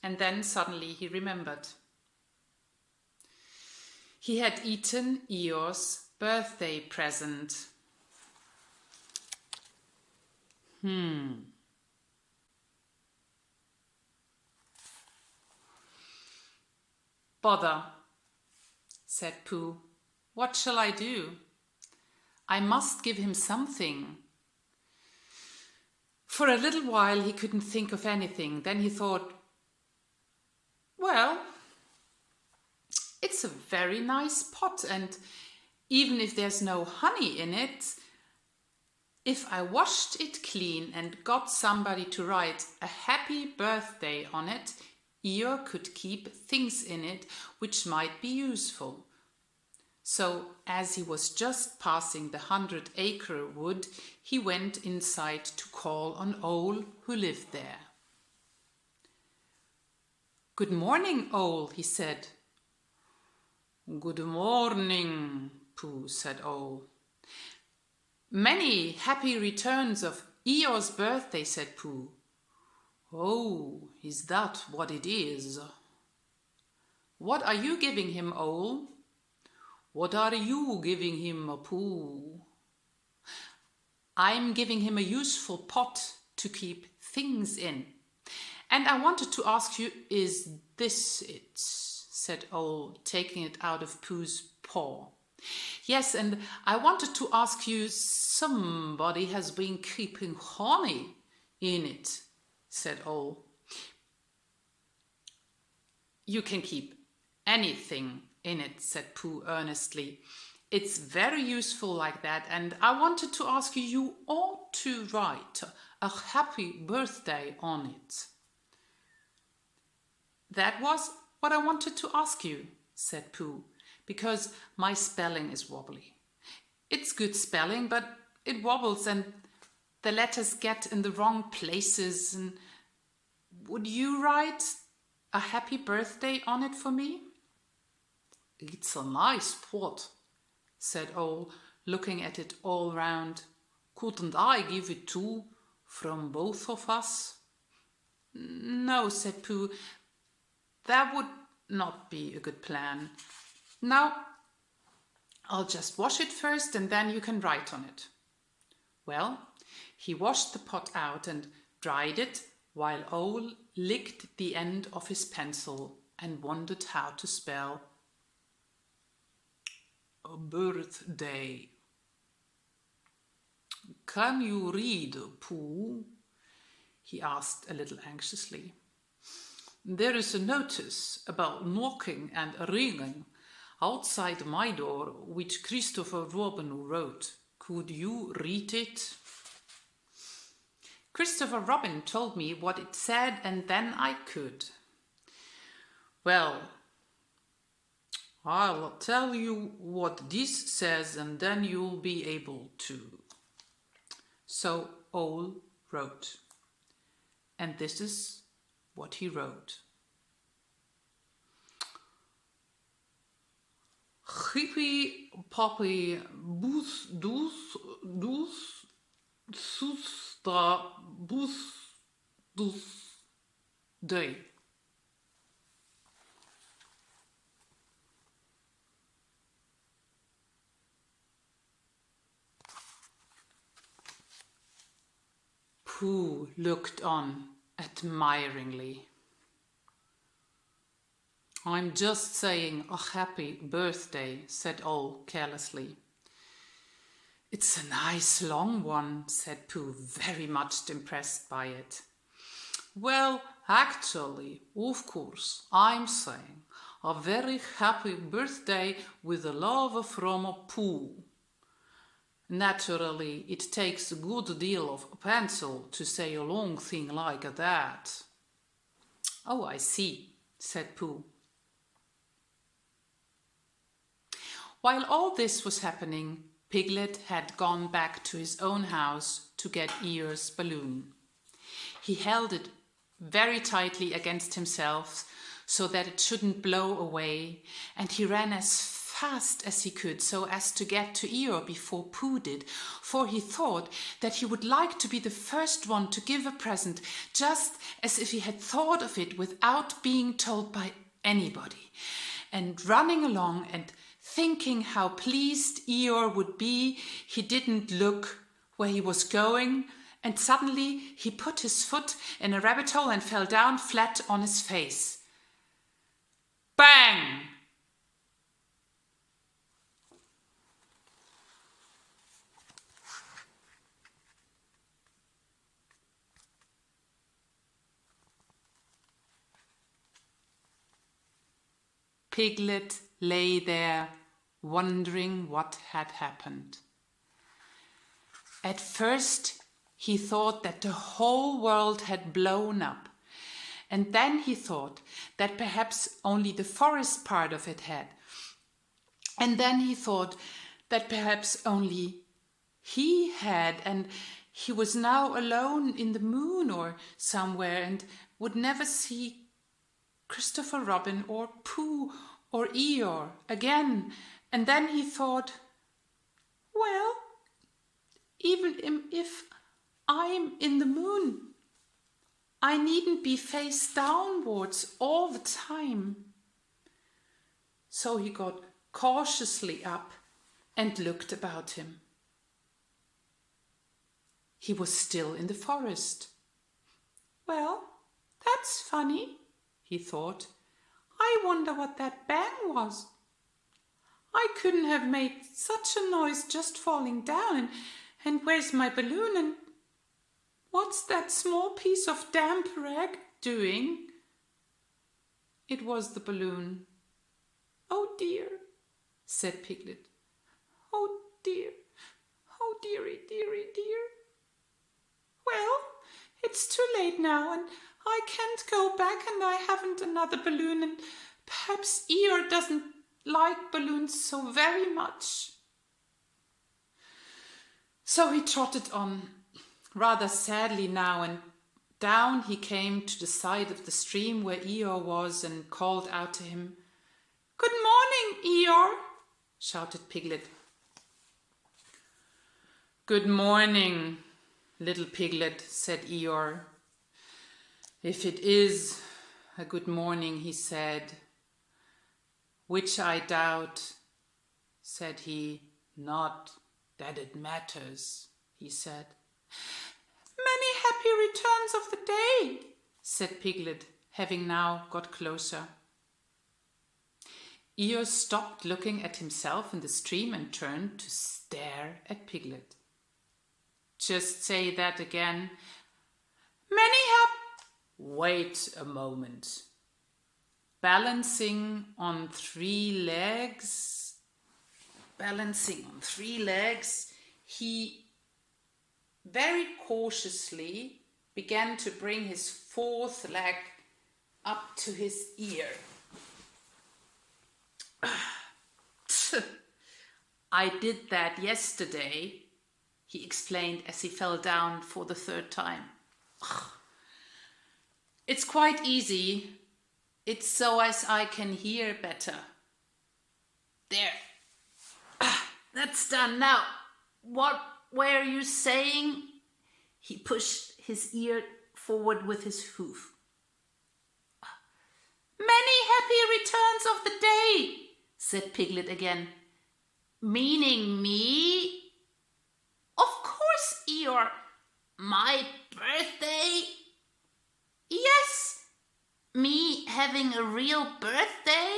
And then suddenly he remembered. He had eaten Eeyore's birthday present. Bother, said Pooh. What shall I do? I must give him something. For a little while he couldn't think of anything. Then he thought, well, it's a very nice pot, and even if there's no honey in it, if I washed it clean and got somebody to write a happy birthday on it, Eeyore could keep things in it which might be useful. So, as he was just passing the 100-acre wood, he went inside to call on Owl, who lived there. Good morning, Owl, he said. Good morning, Pooh, said Owl. Many happy returns of Eeyore's birthday, said Pooh. Oh, is that what it is? What are you giving him, Owl? What are you giving him, Pooh? I'm giving him a useful pot to keep things in. And I wanted to ask you, is this it? Said Owl, taking it out of Pooh's paw. Yes, and I wanted to ask you, somebody has been keeping honey in it, said Owl. You can keep anything in it, said Pooh earnestly. It's very useful like that, and I wanted to ask you, you ought to write a happy birthday on it. That was what I wanted to ask you, said Pooh, because my spelling is wobbly. It's good spelling, but it wobbles and the letters get in the wrong places. And would you write a happy birthday on it for me? It's a nice pot, said Owl, looking at it all round. Couldn't I give it too, from both of us? No, said Pooh, that would not be a good plan. Now, I'll just wash it first and then you can write on it. Well, he washed the pot out and dried it while Owl licked the end of his pencil and wondered how to spell a birthday. Can you read, Pooh? He asked a little anxiously. There is a notice about knocking and ringing outside my door which Christopher Robin wrote. Could you read it? Christopher Robin told me what it said and then I could. Well, I'll tell you what this says and then you'll be able to. So Owl wrote. And this is what he wrote. Hippie poppy boos doos doos sustra boos doos day. Pooh looked on admiringly. I'm just saying a happy birthday, said Owl carelessly. It's a nice long one, said Pooh, very much impressed by it. Well, actually, of course, I'm saying a very happy birthday with a love from Pooh. Naturally, it takes a good deal of pencil to say a long thing like that. Oh, I see, said Pooh. While all this was happening, Piglet had gone back to his own house to get Eeyore's balloon. He held it very tightly against himself so that it shouldn't blow away, and he ran as fast as he could so as to get to Eeyore before Pooh did, for he thought that he would like to be the first one to give a present, just as if he had thought of it without being told by anybody. And running along and thinking how pleased Eeyore would be, he didn't look where he was going, and suddenly he put his foot in a rabbit hole and fell down flat on his face. Bang! Piglet lay there, wondering what had happened. At first, he thought that the whole world had blown up, and then he thought that perhaps only the forest part of it had. And then he thought that perhaps only he had, and he was now alone in the moon or somewhere and would never see Christopher Robin or Pooh or Eeyore again. And then he thought, well, even if I'm in the moon, I needn't be face downwards all the time. So he got cautiously up and looked about him. He was still in the forest. Well, that's funny, he thought. I wonder what that bang was. I couldn't have made such a noise just falling down. And where's my balloon? And what's that small piece of damp rag doing? It was the balloon. Oh dear, said Piglet. Oh dear, oh dearie, dearie, dear. Well, it's too late now, and I can't go back, and I haven't another balloon, and perhaps Eeyore doesn't like balloons so very much. So he trotted on, rather sadly now, and down he came to the side of the stream where Eeyore was and called out to him. Good morning, Eeyore, shouted Piglet. Good morning, little Piglet, said Eeyore. If it is a good morning, he said, which I doubt, said he. Not that it matters, he said. Many happy returns of the day, said Piglet, having now got closer. Eeyore stopped looking at himself in the stream and turned to stare at Piglet. Just say that again. Wait a moment. Balancing on three legs, he very cautiously began to bring his fourth leg up to his ear. I did that yesterday, he explained as he fell down for the third time. It's quite easy. It's so as I can hear better. There. That's done. Now, what were you saying? He pushed his ear forward with his hoof. Many happy returns of the day, said Piglet again. Meaning me? Of course, Eeyore. My birthday? Yes. Me having a real birthday?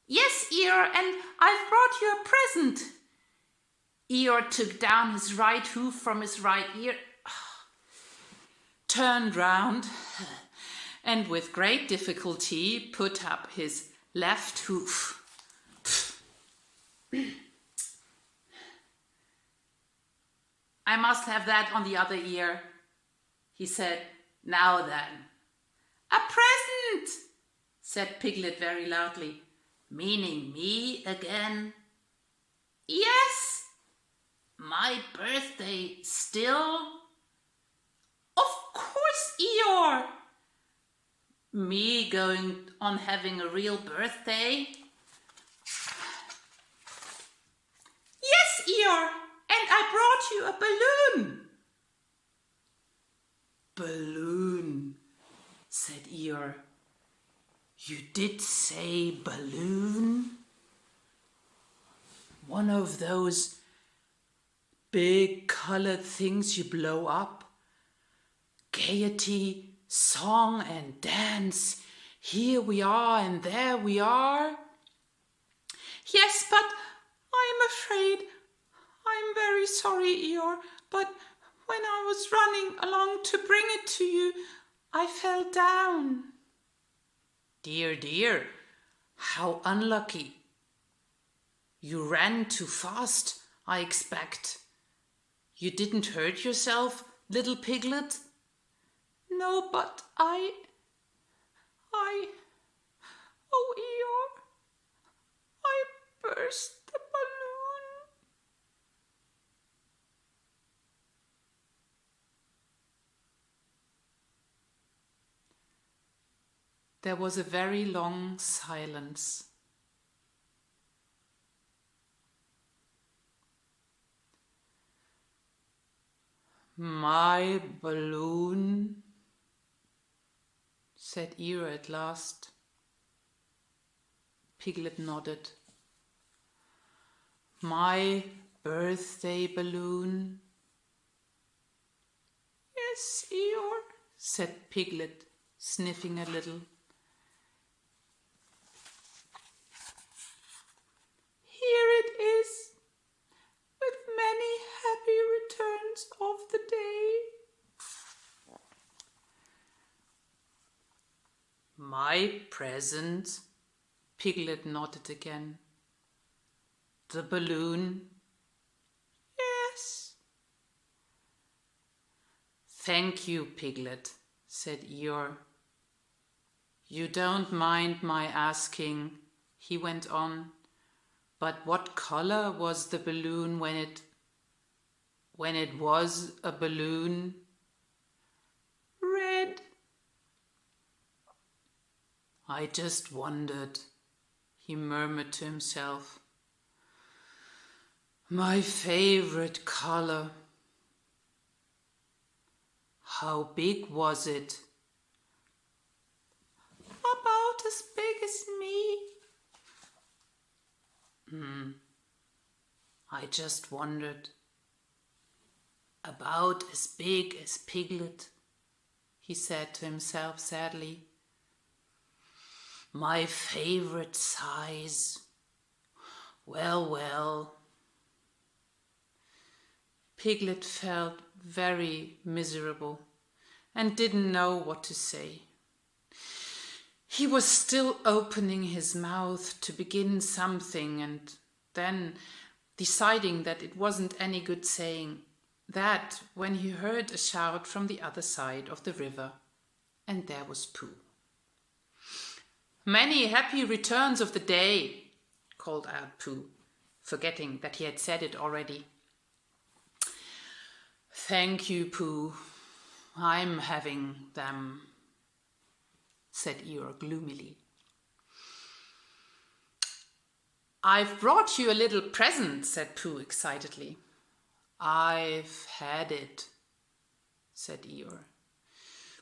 Yes, Eeyore, and I've brought you a present. Eeyore took down his right hoof from his right ear, turned round, and with great difficulty put up his left hoof. I must have that on the other ear, he said. Now then. A present, said Piglet very loudly. Meaning me again? Yes. My birthday still? Of course, Eeyore. Me going on having a real birthday? Eeyore, and I brought you a balloon. Balloon, said Eeyore. You did say balloon? One of those big colored things you blow up? Gaiety, song and dance. Here we are and there we are. Yes, but I'm afraid. I'm very sorry, Eeyore, but when I was running along to bring it to you, I fell down. Dear, dear, how unlucky. You ran too fast, I expect. You didn't hurt yourself, little piglet? No, but oh, Eeyore, I burst the balloon. There was a very long silence. My balloon, said Eeyore at last. Piglet nodded. My birthday balloon. Yes, Eeyore, said Piglet, sniffing a little. Here it is, with many happy returns of the day. My present, Piglet nodded again. The balloon. Yes. Thank you, Piglet, said Eeyore. You don't mind my asking, he went on, but what color was the balloon when it was a balloon? Red. I just wondered, he murmured to himself. My favorite color. How big was it? About as big as me. I just wondered. About as big as Piglet, he said to himself sadly. My favorite size. Well, well. Piglet felt very miserable and didn't know what to say. He was still opening his mouth to begin something and then deciding that it wasn't any good saying that when he heard a shout from the other side of the river, and there was Pooh. Many happy returns of the day, called out Pooh, forgetting that he had said it already. Thank you, Pooh. I'm having them, said Eeyore gloomily. I've brought you a little present, said Pooh excitedly. I've had it, said Eeyore.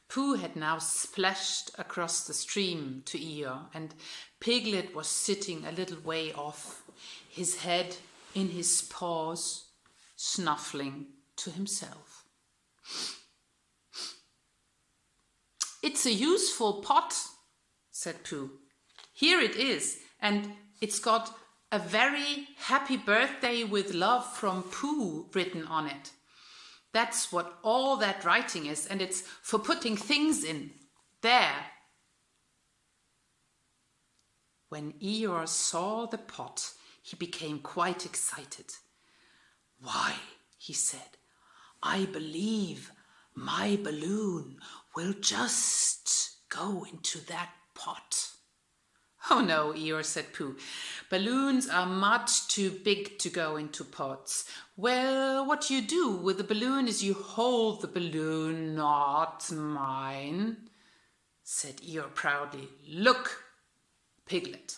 Pooh had now splashed across the stream to Eeyore, and Piglet was sitting a little way off, his head in his paws, snuffling to himself. It's a useful pot, said Pooh. Here it is, and it's got a very happy birthday with love from Pooh written on it. That's what all that writing is, and it's for putting things in. There. When Eeyore saw the pot, he became quite excited. Why, he said, I believe my balloon will just go into that pot. Oh no, Eeyore, said Pooh. Balloons are much too big to go into pots. Well, what you do with the balloon is you hold the balloon, not mine, said Eeyore proudly. Look, Piglet.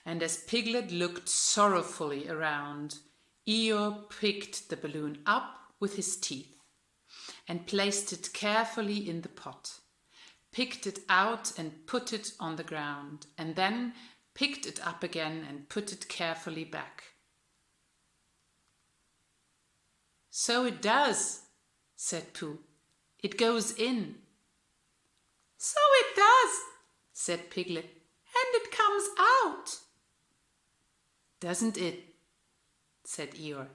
And as Piglet looked sorrowfully around, Eeyore picked the balloon up with his teeth and placed it carefully in the pot, picked it out and put it on the ground, and then picked it up again and put it carefully back. "So it does," said Pooh. "It goes in." "So it does," said Piglet, "and it comes out." "Doesn't it?" said Eeyore.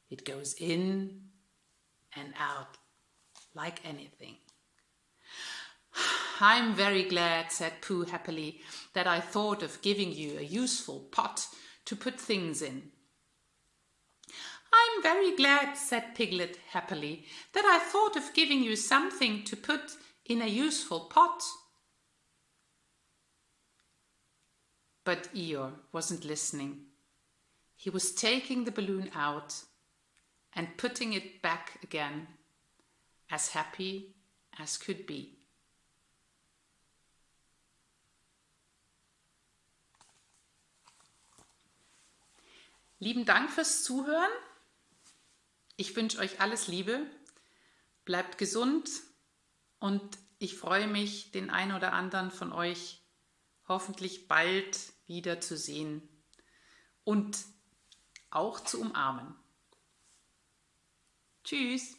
"It goes in and out like anything." "I'm very glad," said Pooh happily, "that I thought of giving you a useful pot to put things in." "I'm very glad," said Piglet happily, "that I thought of giving you something to put in a useful pot." But Eeyore wasn't listening. He was taking the balloon out and putting it back again, as happy as could be. Lieben Dank fürs Zuhören. Ich wünsche euch alles Liebe. Bleibt gesund und ich freue mich, den einen oder anderen von euch hoffentlich bald wieder zu sehen und auch zu umarmen. Tschüss!